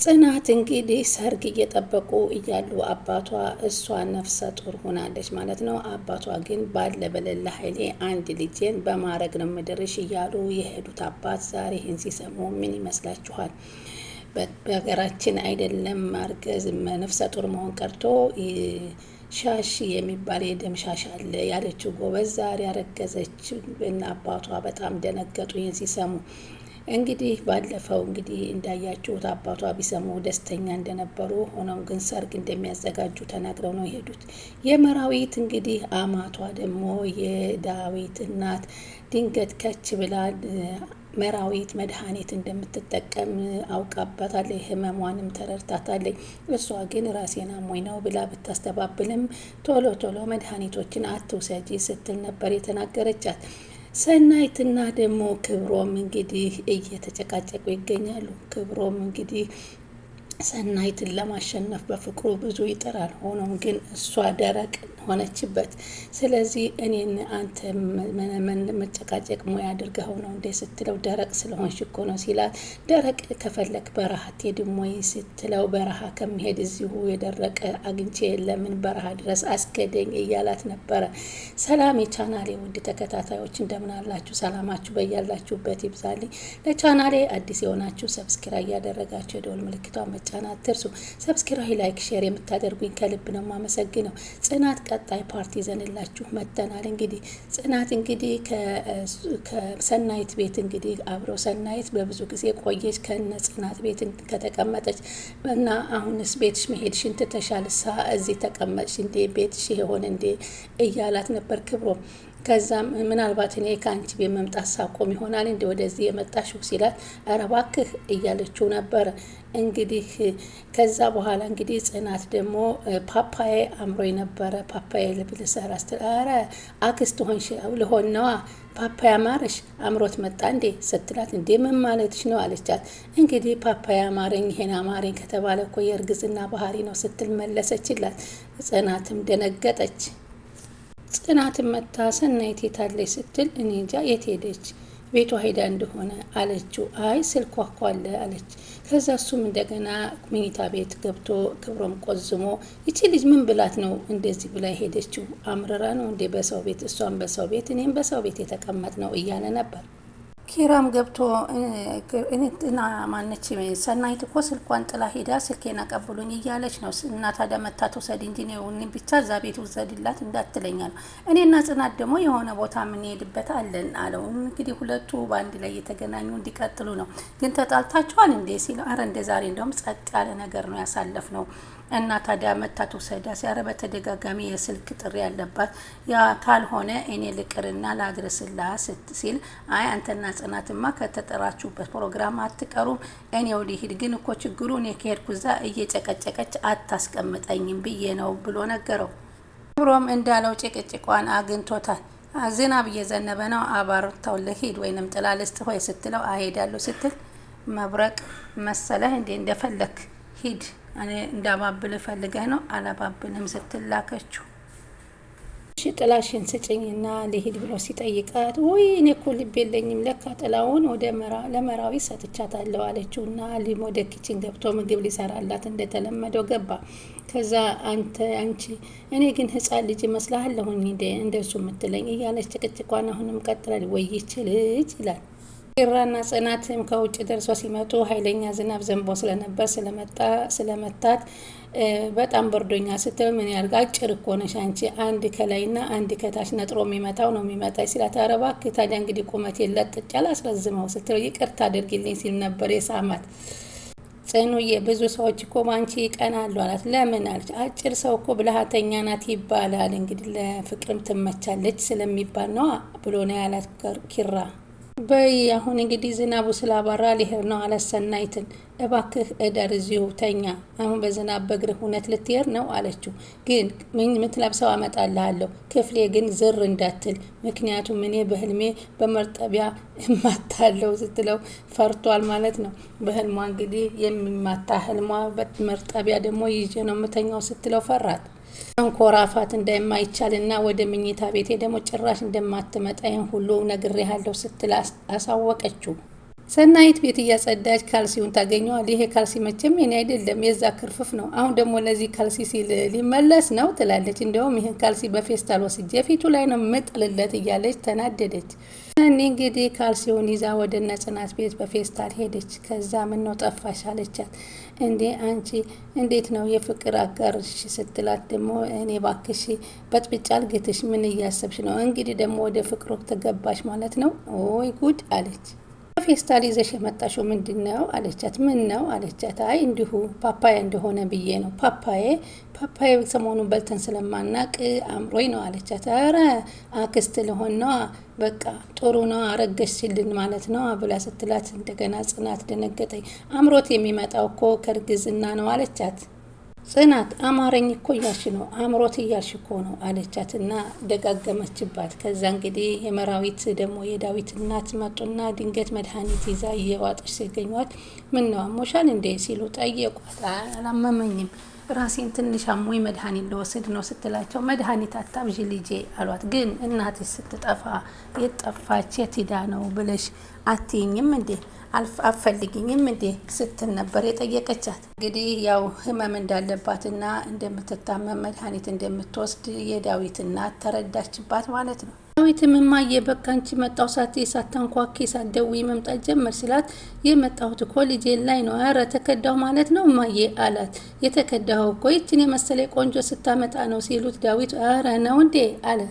ጽናት እንግዲህ ሰርግ እየጠበቁ እያሉ አባቷ እሷ ነፍሰ ጡር ሆናለች ማለት ነው። አባቷ ግን ባለ በሌለ ኃይሌ አንድ ልጄን በማረግ ነው ምድርሽ እያሉ የሄዱት አባት ዛሬ ይህን ሲሰሙ ምን ይመስላችኋል? በሀገራችን አይደለም ማርገዝ ነፍሰ ጡር መሆን ቀርቶ ሻሽ የሚባል የደም ሻሽ አለ ያለችው ጎበዝ ዛሬ ያረገዘች እና አባቷ በጣም ደነገጡ ይህን ሲሰሙ። እንግዲህ ባለፈው እንግዲህ እንዳያችሁት አባቷ ቢሰሙ ደስተኛ እንደነበሩ ሆኖም ግን ሰርግ እንደሚያዘጋጁ ተናግረው ነው የሄዱት። የመራዊት እንግዲህ አማቷ ደግሞ የዳዊት እናት ድንገት ከች ብላ መራዊት መድኃኒት እንደምትጠቀም አውቃባታለች፣ ህመሟንም ተረድታታለች። እሷ ግን ራሴን አሞኝ ነው ብላ ብታስተባብልም ቶሎ ቶሎ መድኃኒቶችን አትውሰጂ ስትል ነበር የተናገረቻት። ሰናይትና ደግሞ ክብሮም እንግዲህ እየተጨቃጨቁ ይገኛሉ። ክብሮም እንግዲህ ሰናይትን ለማሸነፍ በፍቅሩ ብዙ ይጥራል። ሆኖም ግን እሷ ደረቅ ሆነችበት። ስለዚህ እኔን አንተ መጨቃጨቅ ሙያ አድርገው ነው እንዴ ስትለው ደረቅ ስለሆንሽ እኮ ነው ሲላት፣ ደረቅ ከፈለክ በረሃ ትሄድም ወይ ስትለው፣ በረሃ ከሚሄድ እዚሁ የደረቀ አግኝቼ ለምን በረሃ ድረስ አስገደኝ እያላት ነበረ። ሰላም የቻናሌ ውድ ተከታታዮች እንደምን አላችሁ? ሰላማችሁ በያላችሁበት ይብዛልኝ። ለቻናሌ አዲስ የሆናችሁ ሰብስክራይብ ያደረጋችሁ የደወል ምልክቷን መጫን አትርሱ። ሰብስክራይብ፣ ላይክ፣ ሼር የምታደርጉኝ ከልብ ነው የማመሰግነው። ጽናት ቀጣይ ፓርቲ ይዘንላችሁ መጥተናል። እንግዲህ ጽናት እንግዲህ ከሰናይት ቤት እንግዲህ አብረው ሰናይት በብዙ ጊዜ ቆየች ከነ ጽናት ቤት ከተቀመጠች እና አሁንስ ቤትሽ መሄድሽን ትተሻልሳ እዚህ ተቀመጥሽ እንዴ ቤትሽ የሆነ እንዴ እያላት ነበር ክብሮም። ከዛም ምናልባት እኔ ከአንቺ ቤት መምጣት ሳቆም ይሆናል እንደ ወደዚህ የመጣሽው ሲላት፣ ኧረ እባክህ እያለችው ነበረ። እንግዲህ ከዛ በኋላ እንግዲህ ጽናት ደግሞ ፓፓዬ አምሮኝ ነበረ ፓፓዬ ልብልሰራ ስትል፣ ኧረ አክስት ሆንሽ ልሆን ነዋ ፓፓያ ማረሽ አምሮት መጣ እንዴ ስትላት፣ እንዴ ምን ማለትሽ ነው አለቻት። እንግዲህ ፓፓያ አማረኝ ይሄን አማረኝ ከተባለ እኮ የእርግዝና ባህሪ ነው ስትል መለሰችላት። ጽናትም ደነገጠች። ጽናትን መታ ሰናይት የታለች ስትል፣ እኔ እንጃ የት ሄደች ቤቷ ሄዳ እንደሆነ አለችው። አይ ስልኳ እኮ አለ አለች። ከዛ እሱም እንደገና መኝታ ቤት ገብቶ ክብሮም ቆዝሞ ይቺ ልጅ ምን ብላት ነው እንደዚህ ብላ ሄደችው? አምርራ ነው እንዴ በሰው ቤት እሷም በሰው ቤት እኔም በሰው ቤት የተቀመጥ ነው እያለ ነበር። ኪራም ገብቶ እና ማነች ሰናይት እኮ ስልኳን ጥላ ሄዳ ስልኬን አቀብሉኝ እያለች ነው እና ታዲያ መታ ትውሰድ እንጂ ነው ብቻ እዛ ቤት ውሰድላት እንዳትለኛ ነው። እኔና ጽናት ደግሞ የሆነ ቦታ የምንሄድበት አለን አለው። እንግዲህ ሁለቱ በአንድ ላይ የተገናኙ እንዲቀጥሉ ነው። ግን ተጣልታችኋል እንዴ ሲለው፣ አረ እንደ ዛሬ እንደውም ጸጥ ያለ ነገር ነው ያሳለፍ ነው እና ታዲያ መታ ትውሰዳ ሲያረ በተደጋጋሚ የስልክ ጥሪ ያለባት ያ ካልሆነ እኔ ልቅርና ላድርስላ ሲል፣ አይ አንተና ጽናትማ ከተጠራችሁበት ፕሮግራም አትቀሩም፣ እኔ ወዲህ ሂድ። ግን እኮ ችግሩ እኔ ከሄድኩ እዛ እየጨቀጨቀች አታስቀምጠኝም ብዬ ነው ብሎ ነገረው። ክብሮም እንዳለው ጭቅጭቋን አግኝቶታል። ዝናብ እየዘነበ ነው አባርታው ልሂድ ወይንም ጥላ ልስጥ ሆይ ስትለው፣ አሄዳለሁ ስትል፣ መብረቅ መሰለህ እንዴ እንደፈለክ ሂድ እኔ እንዳባብል ፈልገህ ነው አላባብልም ስትላከችው። እሺ ጥላሽን ስጭኝና ልሂድ ብሎ ሲጠይቃት፣ ወይ እኔ እኮ ልብ የለኝም ለካ ጥላውን ወደ ለመራዊ ሰጥቻታለሁ አለችው። እና ወደ ኪችን ገብቶ ምግብ ሊሰራላት እንደተለመደው ገባ። ከዛ አንቺ እኔ ግን ህፃን ልጅ መስላለሁኝ እንደሱ የምትለኝ እያለች ጭቅጭቋን አሁንም ቀጥላል። ወይ ይችልጅ ይላል። ኪራና ጽናትም ከውጭ ደርሶ ሲመጡ ኃይለኛ ዝናብ ዘንቦ ስለነበር ስለመታት በጣም በርዶኛ ስትል፣ ምን ያርጋ አጭር እኮ ነሽ አንቺ አንድ ከላይና አንድ ከታች ነጥሮ የሚመታው ነው የሚመጣ ሲላት፣ ኧረ እባክህ ታዲያ እንግዲህ ቁመቴ ለጥጫ ላስረዝመው ስትል፣ ይቅርታ አድርጊልኝ ሲል ነበር የሳማት። ጽኑዬ ብዙ ሰዎች እኮ ባንቺ ይቀናሉ አላት። ለምን አለች። አጭር ሰው እኮ ብልሃተኛ ናት ይባላል እንግዲህ ለፍቅርም ትመቻለች ስለሚባል ነው ብሎ ነው ያላት ኪራ። በይ አሁን እንግዲህ ዝናቡ ስላባራ ሊሄድ ነው አለ ሰናይትን። እባክህ እደር እዚሁ ተኛ፣ አሁን በዝናብ በእግርህ እውነት ልትሄድ ነው አለችው። ግን የምትለብሰው አመጣልሃለሁ፣ ክፍሌ ግን ዝር እንዳትል፣ ምክንያቱም እኔ በህልሜ በመርጠቢያ እማታለሁ ስትለው ፈርቷል ማለት ነው። በህልሟ እንግዲህ የሚማታ ህልሟ በመርጠቢያ ደግሞ ይዤ ነው የምተኛው ስትለው ፈራት። አንኮራፋት እንደማይቻልና ወደ መኝታ ቤቴ ደግሞ ጭራሽ እንደማትመጣ ይሄን ሁሉ ነግሬሃለሁ ስትል አሳወቀችው። ሰናይት ቤት እያጸዳች ካልሲውን ታገኘዋል። ይሄ ካልሲ መቼም የኔ አይደለም የዛ ክርፍፍ ነው። አሁን ደግሞ ለዚህ ካልሲ ሲል ሊመለስ ነው ትላለች። እንዲያውም ይህን ካልሲ በፌስታል ወስጄ ፊቱ ላይ ነው ምጥልለት እያለች ተናደደች። እኔ እንግዲህ ካልሲውን ይዛ ወደ እነ ጽናት ቤት በፌስታል ሄደች። ከዛ ምን ነው ጠፋሽ አለቻት። እንዴ አንቺ እንዴት ነው የፍቅር አጋርሽ ስትላት ደግሞ እኔ ባክሽ በጥብጫ አልግትሽ ምን እያሰብሽ ነው? እንግዲህ ደግሞ ወደ ፍቅሩ ተገባሽ ማለት ነው። ኦይ ጉድ አለች። ፌስታል ይዘሽ የመጣሽው ምንድን ነው አለቻት። ምን ነው አለቻት። አይ እንዲሁ ፓፓያ እንደሆነ ብዬ ነው። ፓፓያ ሰሞኑን በልተን ስለማናቅ አምሮኝ ነው አለቻት። ኧረ አክስት ልሆን ነዋ በቃ ጥሩ ነው አረገዝሽልን ማለት ነው ብላ ስትላት እንደገና ጽናት ደነገጠኝ። አምሮት የሚመጣው እኮ ከእርግዝና ነው አለቻት። ጽናት አማረኝ እኮ እያልሽ ነው አምሮት እያልሽ እኮ ነው አለቻት እና ደጋገመችባት። ከዛ እንግዲህ የመራዊት ደግሞ የዳዊት እናት መጡና ድንገት መድኃኒት ይዛ እየዋጠች ሲገኟት ምን ነው አሞሻል እንዴ ሲሉ ጠየቋት። አላመመኝም ራሴን ትንሽ አሞኝ መድኃኒት ለወስድ ነው ስትላቸው መድኃኒት አታብዥ ልጄ አሏት። ግን እናትሽ ስትጠፋ የጠፋች የት ሄዳ ነው ብለሽ አትይኝም እንዴ አፈልጊኝም እንዴ ስትል ነበር የጠየቀቻት። እንግዲህ ያው ህመም እንዳለባትና እንደምትታመም መድኃኒት እንደምትወስድ የዳዊት እናት ተረዳችባት ማለት ነው። ዳዊትም እማዬ በቃ አንቺ መጣው ሳታንኳኪ ሳትደውይ መምጣት ጀመር ሲላት የመጣሁት እኮ ልጄን ላይ ነው። ኧረ ተከዳሁ ማለት ነው እማዬ አላት። የተከዳኸው እኮ ይችን የመሰለ ቆንጆ ስታመጣ ነው ሲሉት ዳዊት ኧረ ነው እንዴ አለ።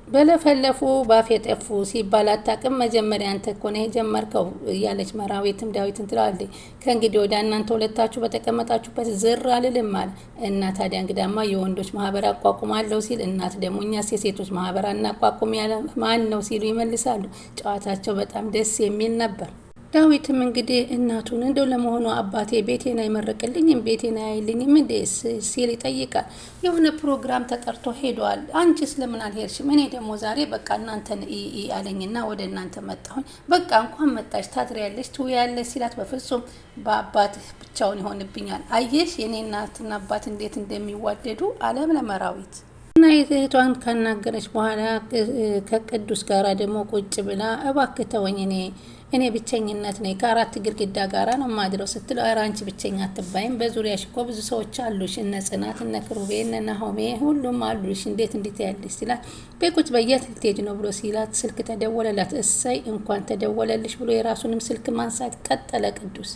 በለፈለፉ ባፍ የጠፉ ሲባል አታውቅም። መጀመሪያ አንተ እኮ ነህ የጀመርከው እያለች መራዊትም ዳዊትን ትላለች። ከእንግዲህ ወደ እናንተ ሁለታችሁ በተቀመጣችሁበት ዝር አልልም አለ እና ታዲያ እንግዳማ የወንዶች ማህበር አቋቁማለሁ ሲል እናት ደግሞ እኛስ የሴቶች ማህበር አናቋቁም ያለ ማን ነው ሲሉ ይመልሳሉ። ጨዋታቸው በጣም ደስ የሚል ነበር። ዳዊትም እንግዲህ እናቱን እንደው ለመሆኑ አባቴ ቤቴን አይመረቅልኝም ቤቴን አይልኝም እንዴ ሲል ይጠይቃል። የሆነ ፕሮግራም ተጠርቶ ሄዷል። አንቺስ ለምን አልሄድሽም? እኔ ደግሞ ዛሬ በቃ እናንተን አለኝና ወደ እናንተ መጣሁኝ። በቃ እንኳን መጣሽ ታድሪያለሽ ትውያለሽ ሲላት በፍጹም በአባት ብቻውን ይሆንብኛል። አየሽ የኔ እናትና አባት እንዴት እንደሚዋደዱ አለም ለመራዊት እና እህቷን ካናገረች በኋላ ከቅዱስ ጋራ ደግሞ ቁጭ ብላ እባክህ ተወኝ እኔ ብቸኝነት ነኝ ከአራት ግድግዳ ጋራ ነው ማድረው ስትለው ኧረ አንቺ ብቸኛ አትባይም በዙሪያሽ እኮ ብዙ ሰዎች አሉሽ እነ ጽናት እነ ክሩቤ እነ ናሆሜ ሁሉም አሉሽ እንዴት ያለሽ ሲላት በቁጭ በየት ልትሄጂ ነው ብሎ ሲላት ስልክ ተደወለላት። እሰይ እንኳን ተደወለልሽ ብሎ የራሱንም ስልክ ማንሳት ቀጠለ ቅዱስ።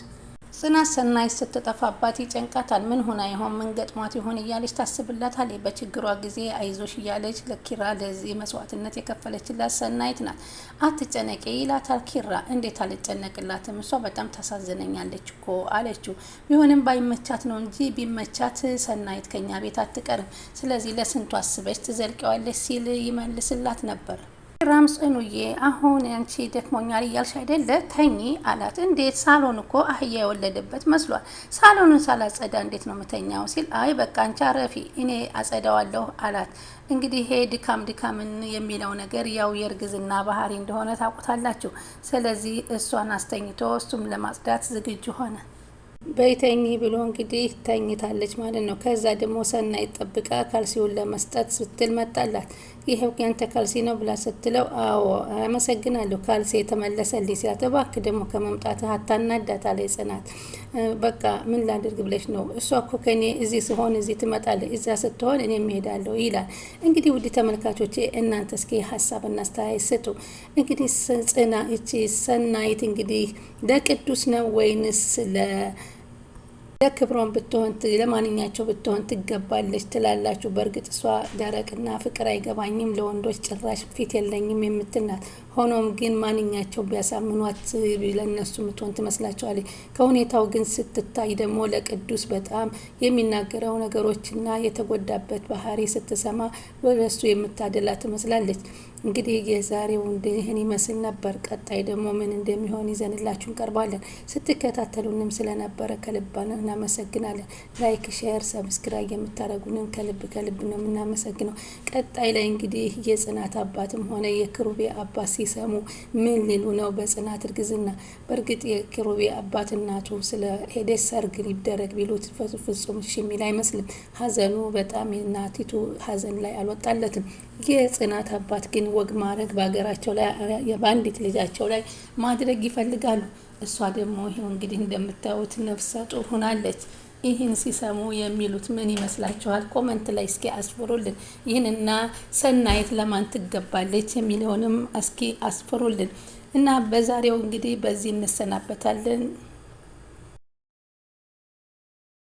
ጽናት ሰናይት ስትጠፋባት ይጨንቃታል። ምን ሆና ይሆን ምን ገጥሟት ይሆን እያለች ታስብላታለች። በችግሯ ጊዜ አይዞሽ እያለች ለኪራ ለዚህ መስዋዕትነት የከፈለችላት ሰናይት ናት። አትጨነቂ ይላታል ኪራ። እንዴት አልጨነቅላትም እሷ በጣም ታሳዝነኛለች እኮ አለችው። ቢሆንም ባይመቻት ነው እንጂ ቢመቻት ሰናይት ከኛ ቤት አትቀርም። ስለዚህ ለስንቱ አስበሽ ትዘልቀዋለች ሲል ይመልስላት ነበር። ራም ጽኑዬ አሁን አንቺ ደክሞኛል እያልሽ አይደለ ተኚ አላት። እንዴት ሳሎን እኮ አህያ የወለደበት መስሏል። ሳሎኑን ሳላጸዳ እንዴት ነው ምተኛው ሲል አይ በቃ አንቺ አረፊ እኔ አጸዳዋለሁ አላት። እንግዲህ ይሄ ድካምን የሚለው ነገር ያው የእርግዝና ባህሪ እንደሆነ ታውቁታላችሁ። ስለዚህ እሷን አስተኝቶ እሱም ለማጽዳት ዝግጁ ሆነ። በይተኝ ብሎ እንግዲህ ተኝታለች ማለት ነው። ከዛ ደግሞ ሰናይት ጠብቃ ካልሲውን ለመስጠት ስትል መጣላት። ይሄው ያንተ ካልሲ ነው ብላ ስትለው አዎ አመሰግናለሁ ካልሲ የተመለሰልኝ ሲላት እባክህ ደግሞ ከመምጣትህ አታናዳታለች ጽናት። በቃ ምን ላድርግ ብለሽ ነው? እሷ እኮ ከኔ እዚህ ሲሆን እዚህ ትመጣለች እዛ ስትሆን እኔ እሄዳለሁ ይላል። እንግዲህ ውድ ተመልካቾቼ እናንተ እስኪ ሀሳብና አስተያየት ስጡ። እንግዲህ እቺ ሰናይት እንግዲህ ለቅዱስ ነው ወይንስ ለክብሮን ብትሆን ለማንኛቸው ብትሆን ትገባለች ትላላችሁ? በእርግጥ እሷ ደረቅና ፍቅር አይገባኝም ለወንዶች ጭራሽ ፊት የለኝም የምትልናት። ሆኖም ግን ማንኛቸው ቢያሳምኗት ለነሱ ምትሆን ትመስላቸዋለች። ከሁኔታው ግን ስትታይ ደግሞ ለቅዱስ በጣም የሚናገረው ነገሮችና የተጎዳበት ባህሪ ስትሰማ ወደሱ የምታደላ ትመስላለች። እንግዲህ የዛሬው ይህን ይመስል ነበር። ቀጣይ ደግሞ ምን እንደሚሆን ይዘንላችሁ እንቀርባለን። ስትከታተሉንም ስለነበረ ከልብ እናመሰግናለን። ላይክ፣ ሼር፣ ሰብስክራይብ የምታደርጉንን ከልብ ነው የምናመሰግነው። ቀጣይ ላይ እንግዲህ የጽናት አባትም ሆነ የክሩቤ አባት ሲሰሙ ምን ሊሉ ነው በጽናት እርግዝና? በእርግጥ የክሩቤ አባት እናቱ ስለ ሄደች ሰርግ ሊደረግ ቢሉት ፍጹም እሺ የሚል አይመስልም። ሀዘኑ በጣም የእናቲቱ ሀዘን ላይ አልወጣለትም። የጽናት አባት ግን ወግ ማድረግ በሀገራቸው ላይ በአንዲት ልጃቸው ላይ ማድረግ ይፈልጋሉ። እሷ ደግሞ ይሄው እንግዲህ እንደምታዩት ነፍሰ ጡር ሆናለች። ይህን ሲሰሙ የሚሉት ምን ይመስላችኋል? ኮመንት ላይ እስኪ አስፍሩልን። ይህንና ሰናይት ለማን ትገባለች የሚለውንም እስኪ አስፍሩልን። እና በዛሬው እንግዲህ በዚህ እንሰናበታለን።